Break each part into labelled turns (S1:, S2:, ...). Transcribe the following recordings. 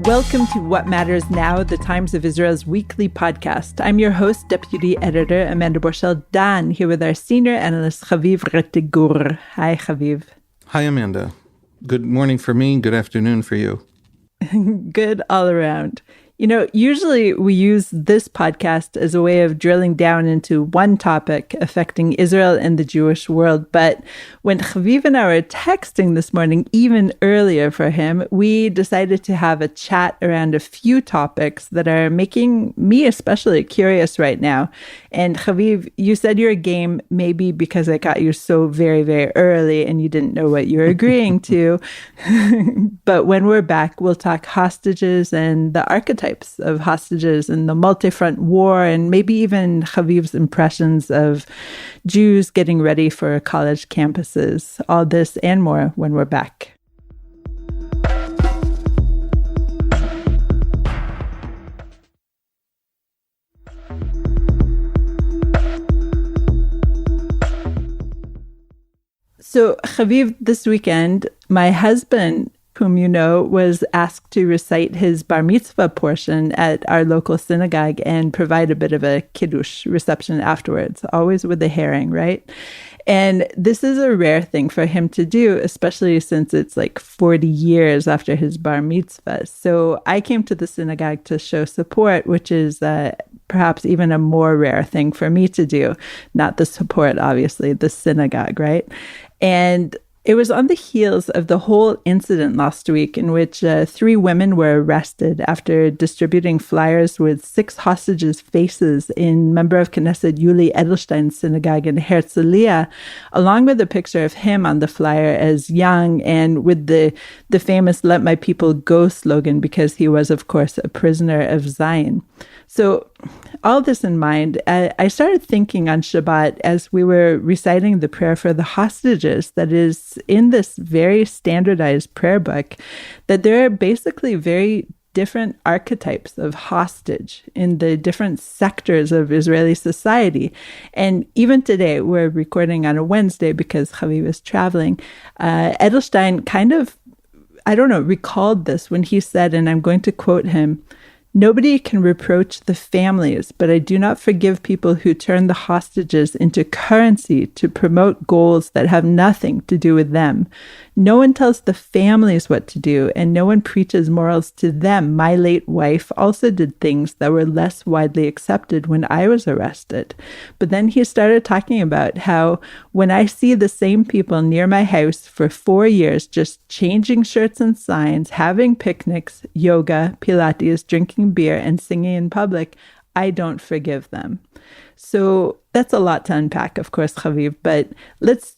S1: Welcome to What Matters Now, the Times of Israel's weekly podcast. I'm your host, Deputy Editor Amanda Borschel-Dan, here with our senior analyst, Haviv Rettig Gur. Hi, Haviv.
S2: Hi, Amanda. Good morning for me, good afternoon for you.
S1: Good all around. You know, usually we use this podcast as a way of drilling down into one topic affecting Israel and the Jewish world. But when Haviv and I were texting this morning, even earlier for him, we decided to have a chat around a few topics that are making me especially curious right now. And Haviv, you said you're game maybe because I got you so very, very early and you didn't know what you were agreeing to. But when we're back, we'll talk hostages and the archetypes of hostages and the multi-front war, and maybe even Haviv's impressions of Jews getting ready for college campuses. All this and more when we're back. So, Haviv, this weekend, my husband, whom you know, was asked to recite his bar mitzvah portion at our local synagogue and provide a bit of a kiddush reception afterwards, always with a herring, right? And this is a rare thing for him to do, especially since it's like 40 years after his bar mitzvah. So I came to the synagogue to show support, which is perhaps even a more rare thing for me to do. Not the support, obviously, the synagogue, right? And it was on the heels of the whole incident last week in which 3 women were arrested after distributing flyers with 6 hostages' faces in member of Knesset Yuli Edelstein's synagogue in Herzliya, along with a picture of him on the flyer as young and with the famous "Let My People Go" slogan, because he was, of course, a prisoner of Zion. So all this in mind, I started thinking on Shabbat as we were reciting the prayer for the hostages that is in this very standardized prayer book, that there are basically very different archetypes of hostage in the different sectors of Israeli society. And even today, we're recording on a Wednesday because Haviv is traveling. Edelstein kind of, recalled this when he said, and I'm going to quote him, "Nobody can reproach the families, but I do not forgive people who turn the hostages into currency to promote goals that have nothing to do with them. No one tells the families what to do, and no one preaches morals to them. My late wife also did things that were less widely accepted when I was arrested." But then he started talking about how when I see the same people near my house for 4 years just changing shirts and signs, having picnics, yoga, Pilates, drinking beer, and singing in public, I don't forgive them. So that's a lot to unpack, of course, Haviv, but let's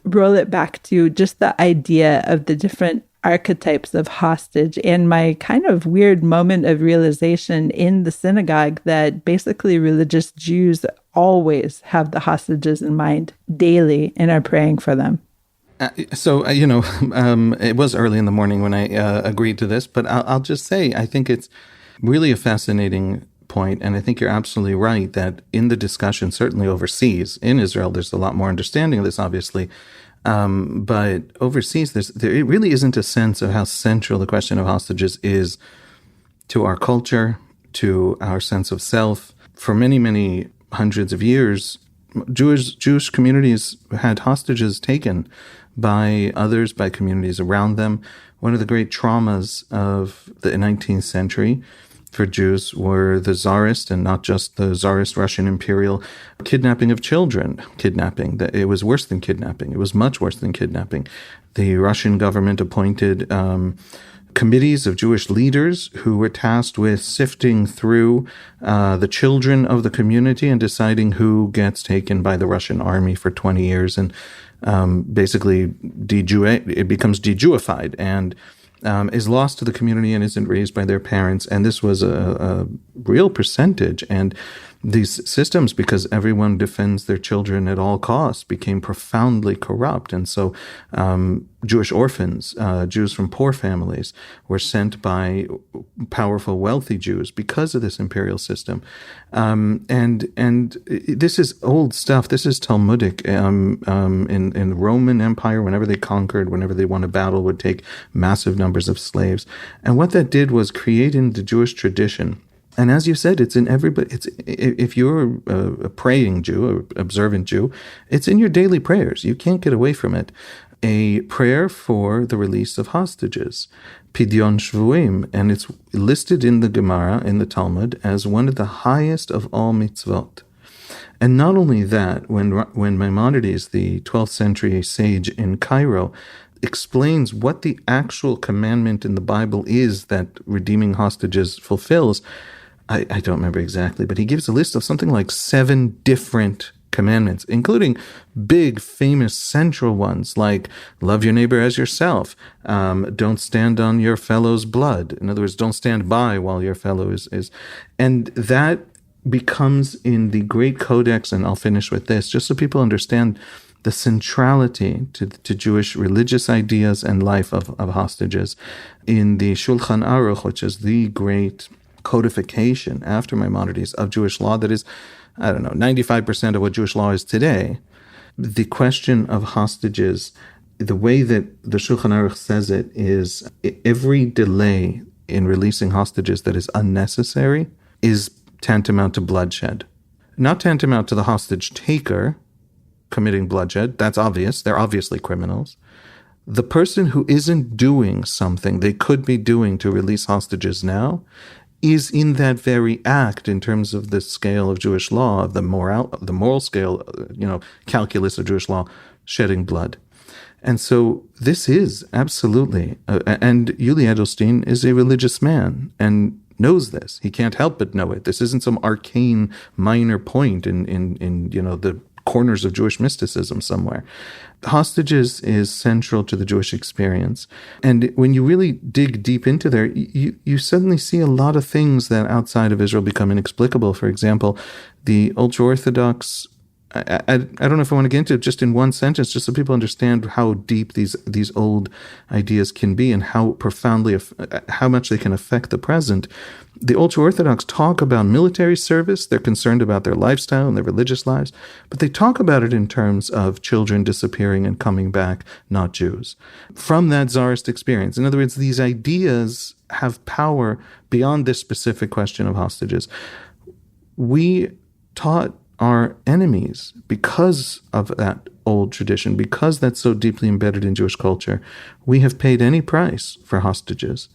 S1: roll it back to just the idea of the different archetypes of hostage and my kind of weird moment of realization in the synagogue that basically religious Jews always have the hostages in mind daily and are praying for them.
S2: It was early in the morning when I agreed to this, but I'll just say I think it's really a fascinating point, and I think you're absolutely right that in the discussion, certainly overseas, in Israel, there's a lot more understanding of this, obviously, but overseas, there really isn't a sense of how central the question of hostages is to our culture, to our sense of self. For many, many hundreds of years, Jewish communities had hostages taken by others, by communities around them. One of the great traumas of the 19th century for Jews were the Tsarist, and not just the Tsarist Russian imperial, kidnapping of children. It was worse than kidnapping. It was much worse than kidnapping. The Russian government appointed committees of Jewish leaders who were tasked with sifting through the children of the community and deciding who gets taken by the Russian army for 20 years. And basically, it becomes de-Jewified and is lost to the community and isn't raised by their parents. And this was a real percentage. And these systems, because everyone defends their children at all costs, became profoundly corrupt. And so Jewish orphans, Jews from poor families, were sent by powerful, wealthy Jews because of this imperial system. And this is old stuff. This is Talmudic. In the Roman Empire, whenever they conquered, whenever they won a battle, would take massive numbers of slaves. And what that did was create in the Jewish tradition. And as you said, it's in everybody. It's if you're a praying Jew, or observant Jew, it's in your daily prayers. You can't get away from it. A prayer for the release of hostages, Pidyon Shvuim, and it's listed in the Gemara, in the Talmud, as one of the highest of all mitzvot. And not only that, when Maimonides, the 12th century sage in Cairo, explains what the actual commandment in the Bible is that redeeming hostages fulfills, I don't remember exactly, but he gives a list of something like 7 different commandments, including big, famous, central ones like love your neighbor as yourself, don't stand on your fellow's blood. In other words, don't stand by while your fellow is. And that becomes in the Great Codex, and I'll finish with this, just so people understand the centrality to Jewish religious ideas and life of hostages. In the Shulchan Aruch, which is the great codification after Maimonides of Jewish law that is, 95% of what Jewish law is today, the question of hostages, the way that the Shulchan Aruch says it is every delay in releasing hostages that is unnecessary is tantamount to bloodshed. Not tantamount to the hostage taker committing bloodshed. That's obvious. They're obviously criminals. The person who isn't doing something they could be doing to release hostages now is in that very act, in terms of the scale of Jewish law, of the moral scale, calculus of Jewish law, shedding blood. And so this is absolutely, and Yuli Edelstein is a religious man and knows this. He can't help but know it. This isn't some arcane minor point in the corners of Jewish mysticism somewhere. Hostages is central to the Jewish experience. And when you really dig deep into there, you suddenly see a lot of things that outside of Israel become inexplicable. For example, the ultra-Orthodox, I don't know if I want to get into it just in one sentence, just so people understand how deep these old ideas can be and how profoundly, how much they can affect the present. The ultra-Orthodox talk about military service. They're concerned about their lifestyle and their religious lives, but they talk about it in terms of children disappearing and coming back, not Jews, from that Tsarist experience. In other words, these ideas have power beyond this specific question of hostages. We taught our enemies, because of that old tradition, because that's so deeply embedded in Jewish culture, we have paid any price for hostages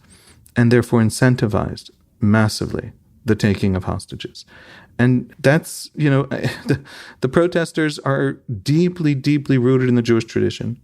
S2: and therefore incentivized massively the taking of hostages. And that's, the protesters are deeply, deeply rooted in the Jewish tradition.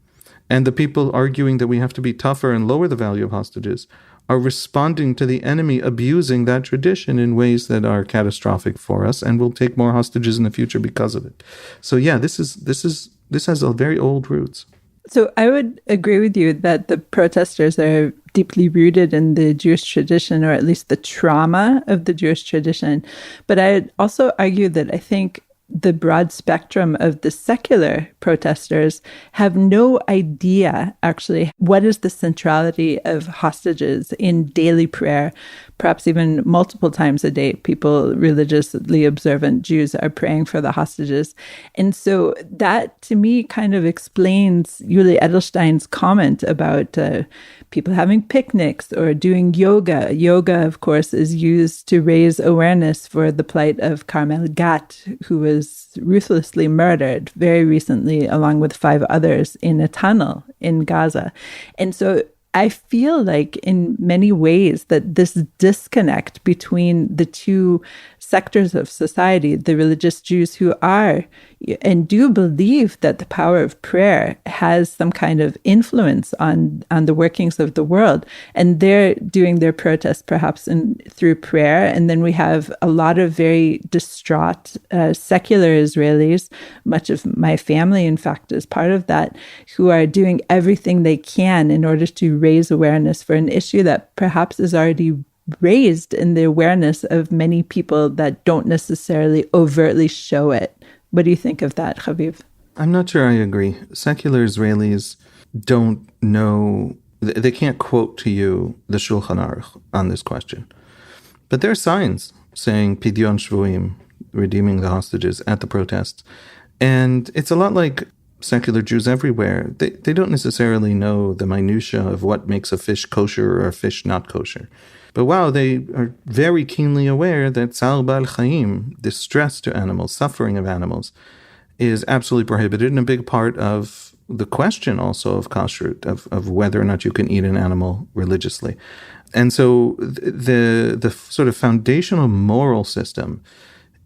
S2: And the people arguing that we have to be tougher and lower the value of hostages are responding to the enemy abusing that tradition in ways that are catastrophic for us, and will take more hostages in the future because of it. So yeah, this has a very old roots.
S1: So I would agree with you that the protesters are deeply rooted in the Jewish tradition, or at least the trauma of the Jewish tradition. But I'd also argue that I think the broad spectrum of the secular protesters have no idea, actually, what is the centrality of hostages in daily prayer. Perhaps even multiple times a day, people, religiously observant Jews, are praying for the hostages. And so that, to me, kind of explains Yuli Edelstein's comment about people having picnics or doing yoga. Yoga, of course, is used to raise awareness for the plight of Carmel Gat, who was ruthlessly murdered very recently, along with 5 others, in a tunnel in Gaza. And so I feel like in many ways that this disconnect between the two sectors of society, the religious Jews who are and do believe that the power of prayer has some kind of influence on the workings of the world, and they're doing their protest perhaps through prayer. And then we have a lot of very distraught secular Israelis, much of my family, in fact, is part of that, who are doing everything they can in order to raise awareness for an issue that perhaps is already raised in the awareness of many people that don't necessarily overtly show it. What do you think of that, Haviv?
S2: I'm not sure I agree. Secular Israelis don't know, they can't quote to you the Shulchan Aruch on this question. But there are signs saying Pidyon Shvuim, redeeming the hostages, at the protests. And it's a lot like secular Jews everywhere. They don't necessarily know the minutiae of what makes a fish kosher or a fish not kosher. But wow, they are very keenly aware that Tzar Ba'al Chaim, distress to animals, suffering of animals, is absolutely prohibited, and a big part of the question also of kashrut, of whether or not you can eat an animal religiously. And so the sort of foundational moral system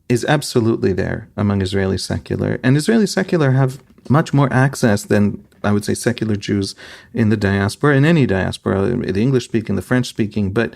S2: is absolutely there among Israeli secular. And Israeli secular have much more access than, I would say, secular Jews in the diaspora, in any diaspora, the English-speaking, the French-speaking, but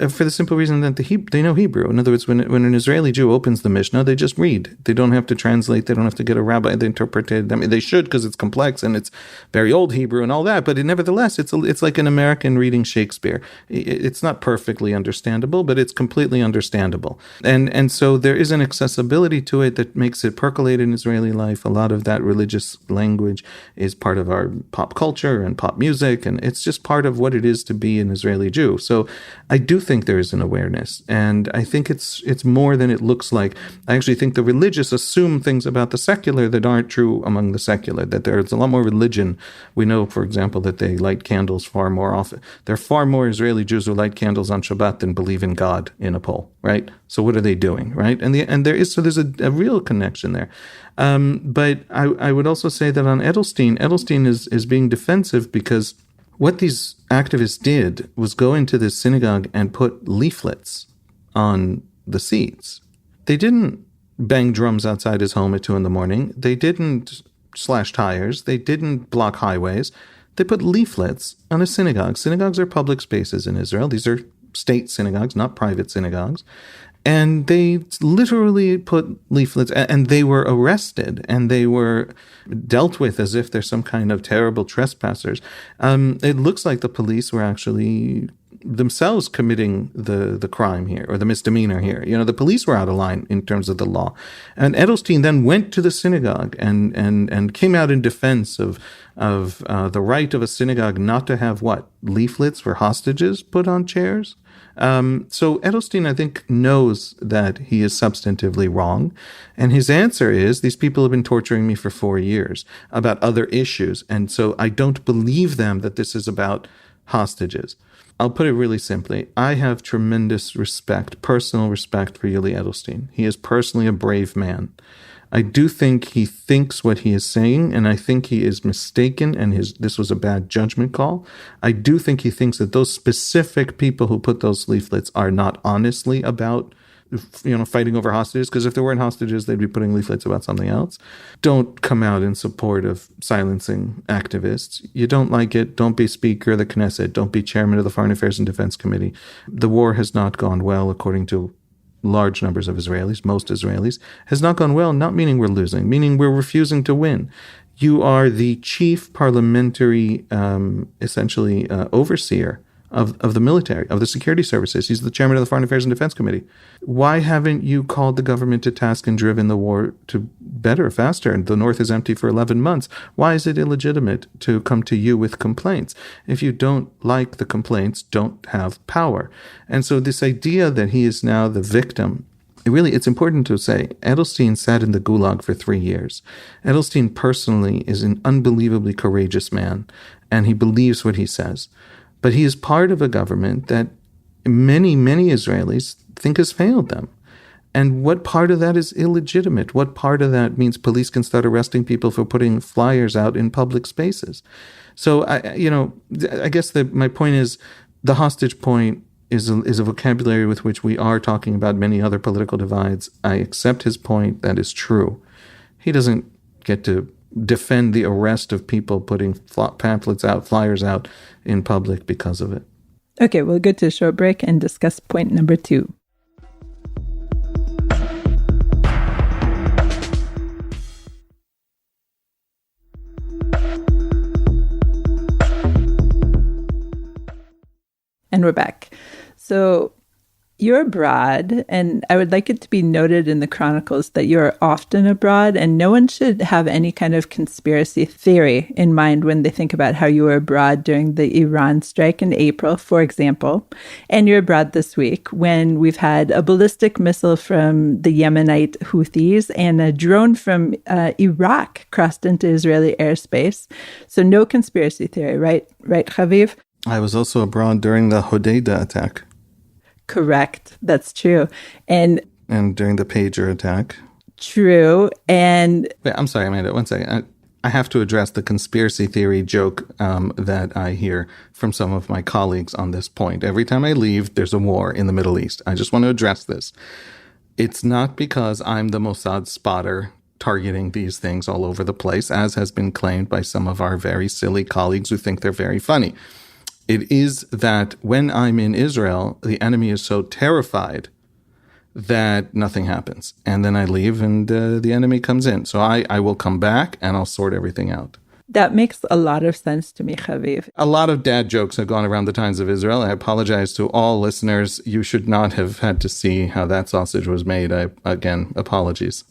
S2: for the simple reason that they know Hebrew. In other words, when an Israeli Jew opens the Mishnah, they just read. They don't have to translate. They don't have to get a rabbi to interpret it. I mean, they should, because it's complex and it's very old Hebrew and all that. But nevertheless, it's like an American reading Shakespeare. It's not perfectly understandable, but it's completely understandable. And so there is an accessibility to it that makes it percolate in Israeli life. A lot of that religious language is part of our pop culture and pop music, and it's just part of what it is to be an Israeli Jew. So I do think there is an awareness, and I think it's more than it looks like. I actually think the religious assume things about the secular that aren't true among the secular, that there's a lot more religion. We know, for example, that they light candles far more often. There are far more Israeli Jews who light candles on Shabbat than believe in God in a poll, right? So what are they doing, right? There's a real connection there. But I would also say that on Edelstein is being defensive because what these activists did was go into this synagogue and put leaflets on the seats. They didn't bang drums outside his home at 2 a.m. They didn't slash tires. They didn't block highways. They put leaflets on a synagogue. Synagogues are public spaces in Israel. These are state synagogues, not private synagogues. And they literally put leaflets, and they were arrested, and they were dealt with as if they're some kind of terrible trespassers. It looks like the police were actually themselves committing the crime here, or the misdemeanor here. You know, the police were out of line in terms of the law. And Edelstein then went to the synagogue and came out in defense of the right of a synagogue not to have leaflets for hostages put on chairs. So Edelstein, I think, knows that he is substantively wrong. And his answer is, these people have been torturing me for 4 years about other issues. And so I don't believe them that this is about hostages. I'll put it really simply. I have tremendous respect, personal respect for Yuli Edelstein. He is personally a brave man. I do think he thinks what he is saying, and I think he is mistaken, and this was a bad judgment call. I do think he thinks that those specific people who put those leaflets are not honestly about, fighting over hostages, because if there weren't hostages, they'd be putting leaflets about something else. Don't come out in support of silencing activists. You don't like it, don't be Speaker of the Knesset, don't be Chairman of the Foreign Affairs and Defense Committee. The war has not gone well, according to large numbers of Israelis, most Israelis, has not gone well, not meaning we're losing, meaning we're refusing to win. You are the chief parliamentary, overseer of the military, of the security services. He's the chairman of the Foreign Affairs and Defense Committee. Why haven't you called the government to task and driven the war to better, faster? And the North is empty for 11 months. Why is it illegitimate to come to you with complaints? If you don't like the complaints, don't have power. And so this idea that he is now the victim, it's important to say, Edelstein sat in the gulag for 3 years. Edelstein personally is an unbelievably courageous man, and he believes what he says. But he is part of a government that many, many Israelis think has failed them. And what part of that is illegitimate? What part of that means police can start arresting people for putting flyers out in public spaces? So, I guess my point is, the hostage point is a vocabulary with which we are talking about many other political divides. I accept his point. That is true. He doesn't get to defend the arrest of people putting pamphlets out, flyers out in public because of it.
S1: Okay, we'll go to a short break and discuss point number 2. And we're back. So You're abroad, and I would like it to be noted in the Chronicles that you're often abroad, and no one should have any kind of conspiracy theory in mind when they think about how you were abroad during the Iran strike in April, for example. And you're abroad this week when we've had a ballistic missile from the Yemenite Houthis and a drone from Iraq crossed into Israeli airspace. So no conspiracy theory, right? Right, Haviv?
S2: I was also abroad during the Hodeidah attack.
S1: Correct. That's true. And
S2: during the pager attack.
S1: True. And
S2: wait, I'm sorry, Amanda, one second. I have to address the conspiracy theory joke that I hear from some of my colleagues on this point. Every time I leave, there's a war in the Middle East. I just want to address this. It's not because I'm the Mossad spotter targeting these things all over the place, as has been claimed by some of our very silly colleagues who think they're very funny. It is that when I'm in Israel, the enemy is so terrified that nothing happens. And then I leave and the enemy comes in. So I will come back and I'll sort everything out.
S1: That makes a lot of sense to me, Haviv.
S2: A lot of dad jokes have gone around the Times of Israel. I apologize to all listeners. You should not have had to see how that sausage was made. Again, apologies.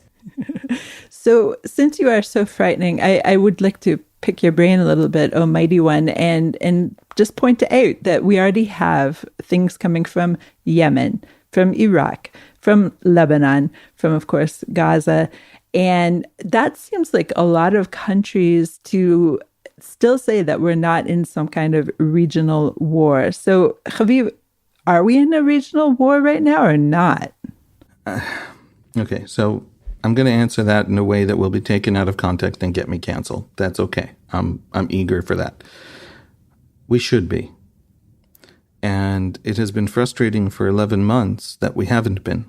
S1: So since you are so frightening, I would like to pick your brain a little bit, oh mighty one, and just point out that we already have things coming from Yemen, from Iraq, from Lebanon, from, of course, Gaza. And that seems like a lot of countries to still say that we're not in some kind of regional war. So, Haviv, are we in a regional war right now or not?
S2: Okay, so I'm going to answer that in a way that will be taken out of context and get me canceled. That's okay. I'm eager for that. We should be. And it has been frustrating for 11 months that we haven't been,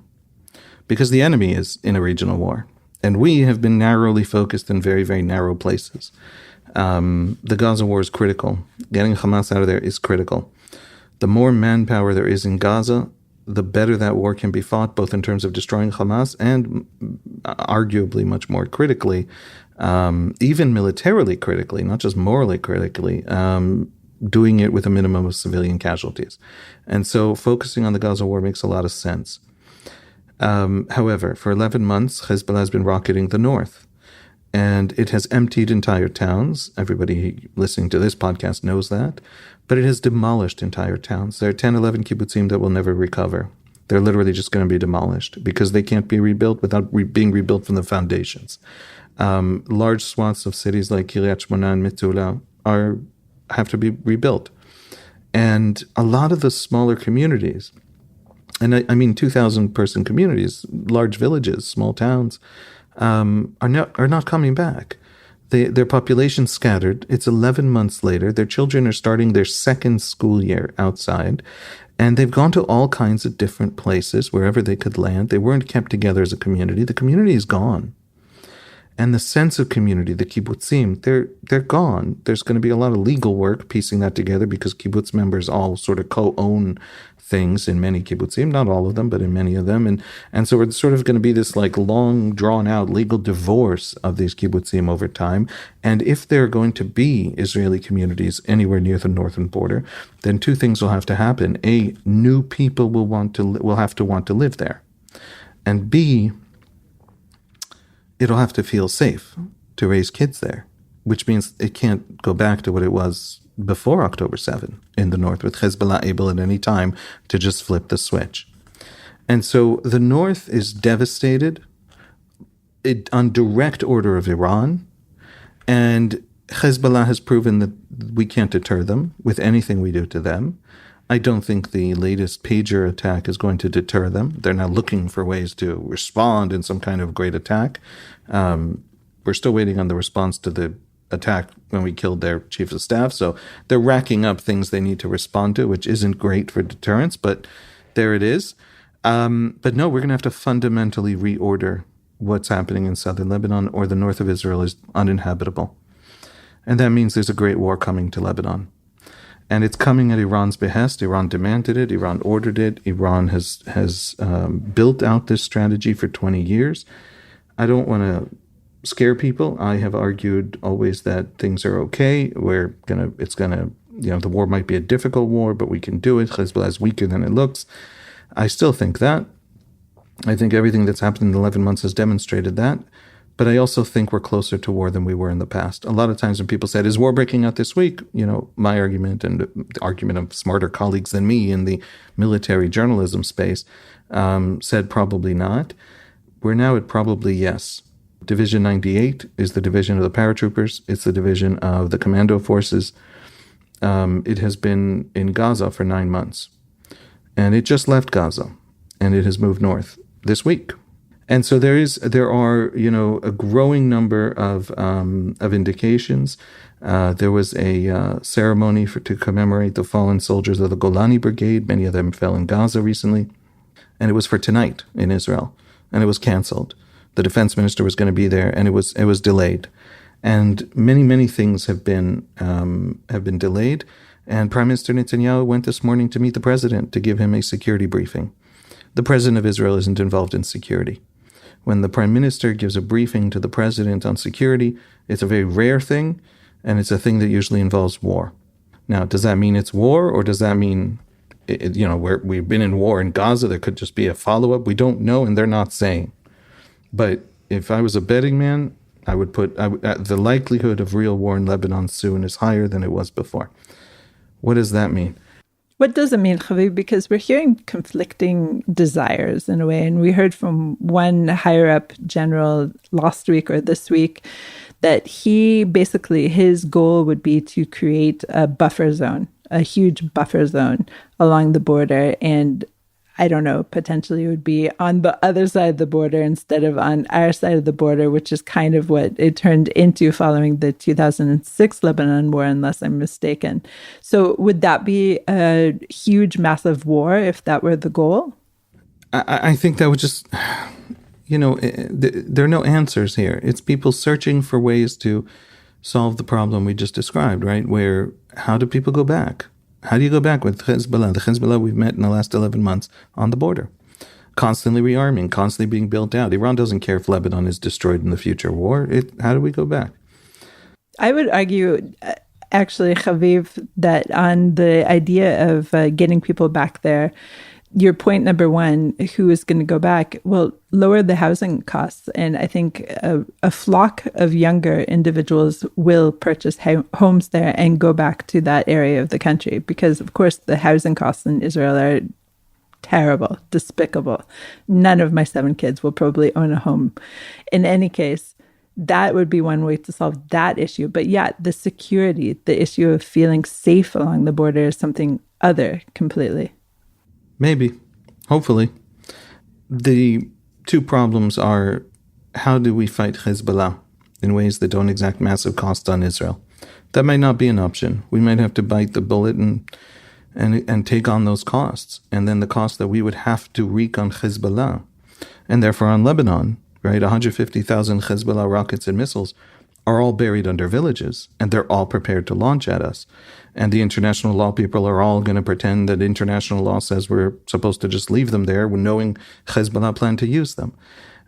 S2: because the enemy is in a regional war. And we have been narrowly focused in very, very narrow places. The Gaza war is critical. Getting Hamas out of there is critical. The more manpower there is in Gaza, the better that war can be fought, both in terms of destroying Hamas and arguably much more critically, even militarily critically, not just morally critically, doing it with a minimum of civilian casualties. And so focusing on the Gaza war makes a lot of sense. However, for 11 months, Hezbollah has been rocketing the north, and it has emptied entire towns. Everybody listening to this podcast knows that. But it has demolished entire towns. There are 10, 11 kibbutzim that will never recover. They're literally just going to be demolished because they can't be rebuilt without being rebuilt from the foundations. Large swaths of cities like Kiryat Shmona and Metula have to be rebuilt. And a lot of the smaller communities, and I mean 2,000-person communities, large villages, small towns, are not coming back. Their population scattered. It's 11 months later. Their children are starting their second school year outside, and they've gone to all kinds of different places, wherever they could land. They weren't kept together as a community. The community is gone. And the sense of community, the kibbutzim, they're gone. There's going to be a lot of legal work piecing that together because kibbutz members all sort of co-own things in many kibbutzim, not all of them, but in many of them. And so it's sort of going to be this like long drawn out legal divorce of these kibbutzim over time. And if there are going to be Israeli communities anywhere near the northern border, then two things will have to happen. A, new people will have to want to live there. And B, it'll have to feel safe to raise kids there, which means it can't go back to what it was before October 7 in the north, with Hezbollah able at any time to just flip the switch. And so the north is devastated on direct order of Iran, and Hezbollah has proven that we can't deter them with anything we do to them. I don't think the latest pager attack is going to deter them. They're now looking for ways to respond in some kind of great attack. We're still waiting on the response to the attack when we killed their chief of staff. So they're racking up things they need to respond to, which isn't great for deterrence, but there it is. But no, we're going to have to fundamentally reorder what's happening in southern Lebanon, or the north of Israel is uninhabitable. And that means there's a great war coming to Lebanon. And it's coming at Iran's behest. Iran demanded it. Iran ordered it. Iran has built out this strategy for 20 years. I don't want to scare people. I have argued always that things are okay. The war might be a difficult war, but we can do it. Hezbollah is weaker than it looks. I still think that. I think everything that's happened in 11 months has demonstrated that. But I also think we're closer to war than we were in the past. A lot of times when people said, is war breaking out this week? My argument and the argument of smarter colleagues than me in the military journalism space said probably not. We're now at probably yes. Division 98 is the division of the paratroopers. It's the division of the commando forces. It has been in Gaza for 9 months. And it just left Gaza. And it has moved north this week. And so there are a growing number of indications. There was a ceremony to commemorate the fallen soldiers of the Golani Brigade. Many of them fell in Gaza recently. And it was for tonight in Israel. And it was canceled. The defense minister was going to be there, and it was delayed. And many things have been delayed. And Prime Minister Netanyahu went this morning to meet the president to give him a security briefing. The president of Israel isn't involved in security. When the prime minister gives a briefing to the president on security, it's a very rare thing, and it's a thing that usually involves war. Now, does that mean it's war, or does that mean, we've been in war in Gaza, there could just be a follow-up? We don't know, and they're not saying. But if I was a betting man, I would put the likelihood of real war in Lebanon soon is higher than it was before. What does that mean?
S1: What does it mean, Haviv? Because we're hearing conflicting desires in a way. And we heard from one higher-up general last week or this week that his goal would be to create a buffer zone, a huge buffer zone along the border. And I don't know, potentially it would be on the other side of the border instead of on our side of the border, which is kind of what it turned into following the 2006 Lebanon war, unless I'm mistaken. So would that be a huge, massive war if that were the goal?
S2: I think that would just, there are no answers here. It's people searching for ways to solve the problem we just described, right? How do people go back? How do you go back with Hezbollah? The Hezbollah we've met in the last 11 months on the border. Constantly rearming, constantly being built out. Iran doesn't care if Lebanon is destroyed in the future war. How do we go back? I
S1: would argue, actually, Haviv, that on the idea of getting people back there, your point number one, who is going to go back, will lower the housing costs. And I think a flock of younger individuals will purchase homes there and go back to that area of the country. Because, of course, the housing costs in Israel are terrible, despicable. None of my 7 kids will probably own a home. In any case, that would be one way to solve that issue. But yeah, the security, the issue of feeling safe along the border is something other completely.
S2: Maybe. Hopefully. The two problems are, how do we fight Hezbollah in ways that don't exact massive costs on Israel? That might not be an option. We might have to bite the bullet and take on those costs. And then the cost that we would have to wreak on Hezbollah, and therefore on Lebanon, right? 150,000 Hezbollah rockets and missiles are all buried under villages, and they're all prepared to launch at us. And the international law people are all going to pretend that international law says we're supposed to just leave them there, knowing Hezbollah plan to use them.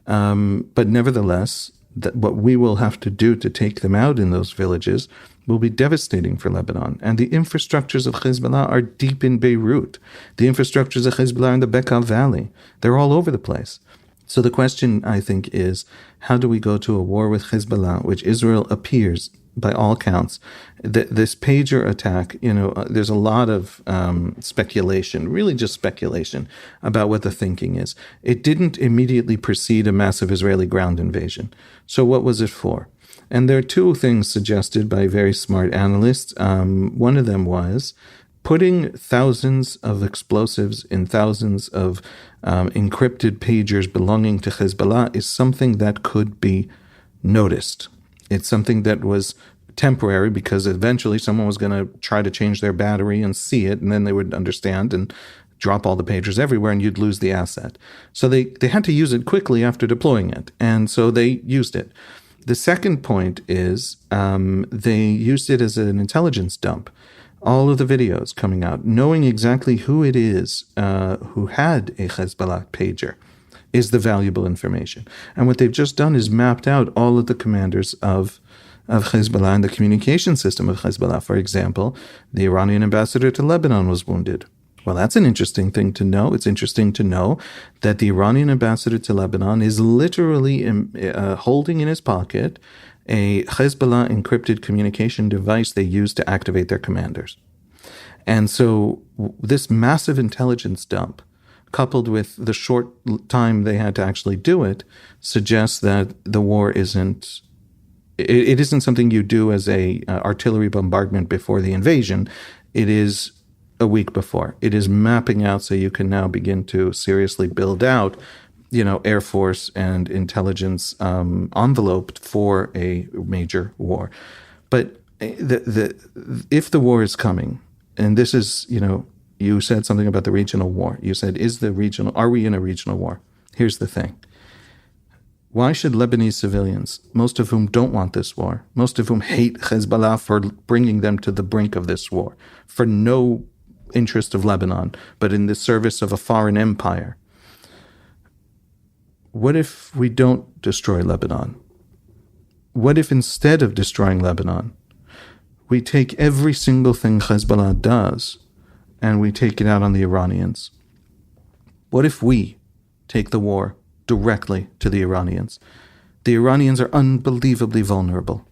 S2: But nevertheless, what we will have to do to take them out in those villages will be devastating for Lebanon. And the infrastructures of Hezbollah are deep in Beirut. The infrastructures of Hezbollah are in the Bekaa Valley. They're all over the place. So the question, I think, is how do we go to a war with Hezbollah, which Israel appears, by all counts, this pager attack, there's a lot of speculation, really just speculation, about what the thinking is. It didn't immediately precede a massive Israeli ground invasion. So what was it for? And there are two things suggested by very smart analysts. One of them was putting thousands of explosives in thousands of encrypted pagers belonging to Hezbollah is something that could be noticed. It's something that was temporary because eventually someone was going to try to change their battery and see it, and then they would understand and drop all the pagers everywhere, and you'd lose the asset. So they had to use it quickly after deploying it, and so they used it. The second point is they used it as an intelligence dump. All of the videos coming out, knowing exactly who it is who had a Hezbollah pager, is the valuable information. And what they've just done is mapped out all of the commanders of Hezbollah and the communication system of Hezbollah. For example, the Iranian ambassador to Lebanon was wounded. Well, that's an interesting thing to know. It's interesting to know that the Iranian ambassador to Lebanon is literally holding in his pocket a Hezbollah encrypted communication device they use to activate their commanders. And so this massive intelligence dump, coupled with the short time they had to actually do it, suggests that the war isn't something you do as a artillery bombardment before the invasion. It is a week before. It is mapping out so you can now begin to seriously build out, Air Force and intelligence envelope for a major war. But if the war is coming, and this is, you said something about the regional war. You said, are we in a regional war? Here's the thing. Why should Lebanese civilians, most of whom don't want this war, most of whom hate Hezbollah for bringing them to the brink of this war, for no interest of Lebanon, but in the service of a foreign empire? What if we don't destroy Lebanon? What if instead of destroying Lebanon, we take every single thing Hezbollah does and we take it out on the Iranians? What if we take the war directly to the Iranians? The Iranians are unbelievably vulnerable.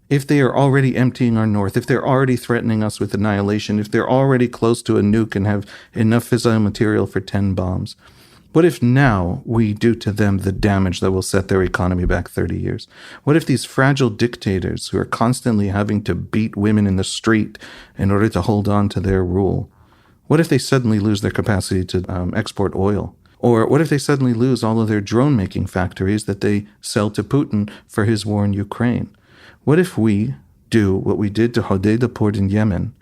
S2: If they are already emptying our north, if they're already threatening us with annihilation, if they're already close to a nuke and have enough fissile material for 10 bombs, what if now we do to them the damage that will set their economy back 30 years? What if these fragile dictators who are constantly having to beat women in the street in order to hold on to their rule, what if they suddenly lose their capacity to export oil? Or what if they suddenly lose all of their drone-making factories that they sell to Putin for his war in Ukraine? What if we do what we did to Hodeidah port in Yemen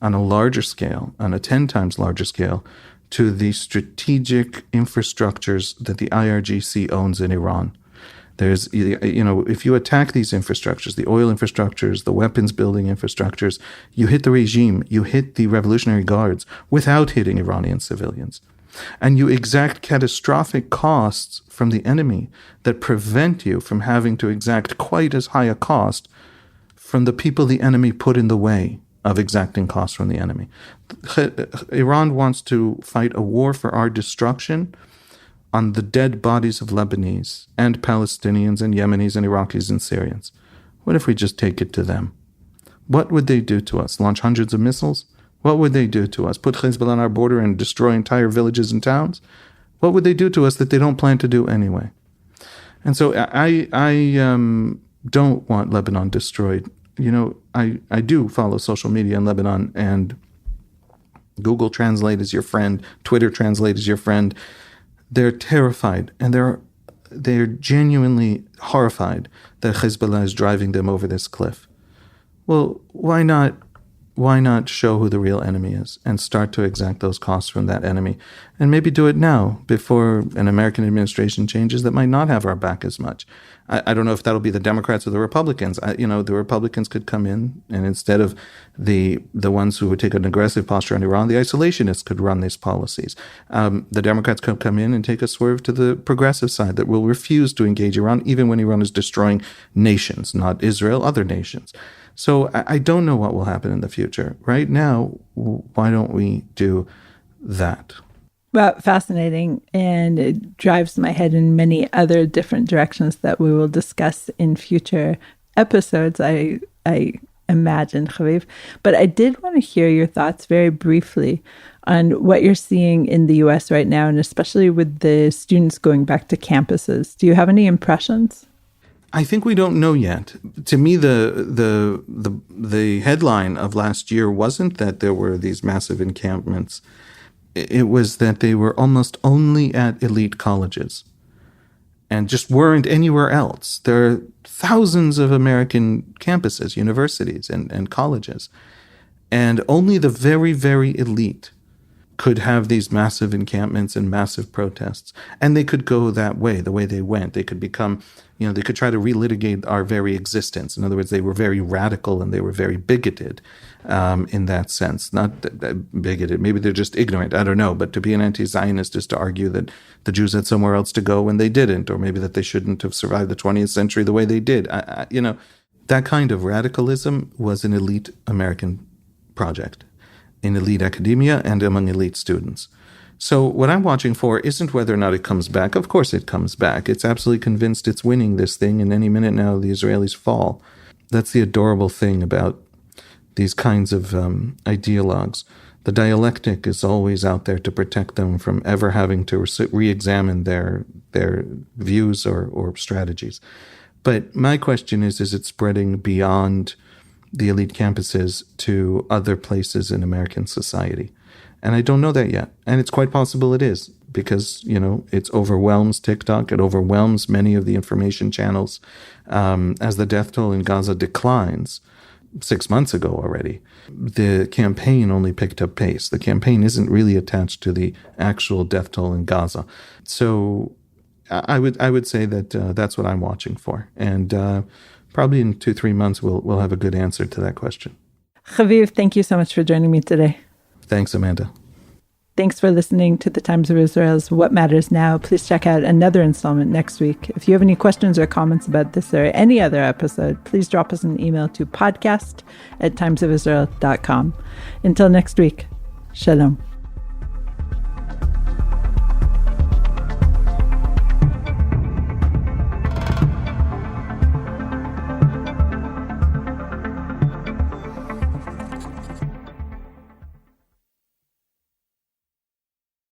S2: on a larger scale, on a 10 times larger scale, to the strategic infrastructures that the IRGC owns in Iran? There's, if you attack these infrastructures, the oil infrastructures, the weapons building infrastructures, you hit the regime, you hit the Revolutionary Guards without hitting Iranian civilians. And you exact catastrophic costs from the enemy that prevent you from having to exact quite as high a cost from the people the enemy put in the way of exacting costs from the enemy. Iran wants to fight a war for our destruction on the dead bodies of Lebanese and Palestinians and Yemenis and Iraqis and Syrians. What if we just take it to them? What would they do to us? Launch hundreds of missiles? What would they do to us? Put Hezbollah on our border and destroy entire villages and towns? What would they do to us that they don't plan to do anyway? And so I don't want Lebanon destroyed. I do follow social media in Lebanon, and Google Translate is your friend, Twitter Translate is your friend. They're terrified, and they're genuinely horrified that Hezbollah is driving them over this cliff. Well, why not show who the real enemy is and start to exact those costs from that enemy, and maybe do it now before an American administration changes that might not have our back as much. I don't know if that'll be the Democrats or the Republicans. The Republicans could come in, and instead of the ones who would take an aggressive posture on Iran, the isolationists could run these policies. The Democrats could come in and take a swerve to the progressive side that will refuse to engage Iran, even when Iran is destroying nations, not Israel, other nations. So I don't know what will happen in the future. Right now, why don't we do that?
S1: Well, fascinating. And it drives my head in many other different directions that we will discuss in future episodes, I imagine, Haviv. But I did want to hear your thoughts very briefly on what you're seeing in the U.S. right now, and especially with the students going back to campuses. Do you have any impressions?
S2: I think we don't know yet. To me, the headline of last year wasn't that there were these massive encampments. It was that they were almost only at elite colleges and just weren't anywhere else. There are thousands of American campuses, universities, and colleges, and only the very, very elite could have these massive encampments and massive protests. And they could go that way, the way they went. They could become, they could try to relitigate our very existence. In other words, they were very radical and they were very bigoted in that sense. Not bigoted, maybe they're just ignorant, I don't know. But to be an anti-Zionist is to argue that the Jews had somewhere else to go when they didn't, or maybe that they shouldn't have survived the 20th century the way they did. That kind of radicalism was an elite American project. in elite academia and among elite students. So what I'm watching for isn't whether or not it comes back. Of course it comes back. It's absolutely convinced it's winning this thing, and any minute now the Israelis fall. That's the adorable thing about these kinds of ideologues. The dialectic is always out there to protect them from ever having to re-examine their views or strategies. But my question is it spreading beyond the elite campuses to other places in American society? And I don't know that yet. And it's quite possible it is, because, it overwhelms TikTok. It overwhelms many of the information channels. As the death toll in Gaza declines, 6 months ago already, the campaign only picked up pace. The campaign isn't really attached to the actual death toll in Gaza. So I would say that that's what I'm watching for. And probably in 2-3 months, we'll have a good answer to that question.
S1: Haviv, thank you so much for joining me today.
S2: Thanks, Amanda.
S1: Thanks for listening to the Times of Israel's What Matters Now. Please check out another installment next week. If you have any questions or comments about this or any other episode, please drop us an email to podcast@timesofisrael.com. Until next week, shalom.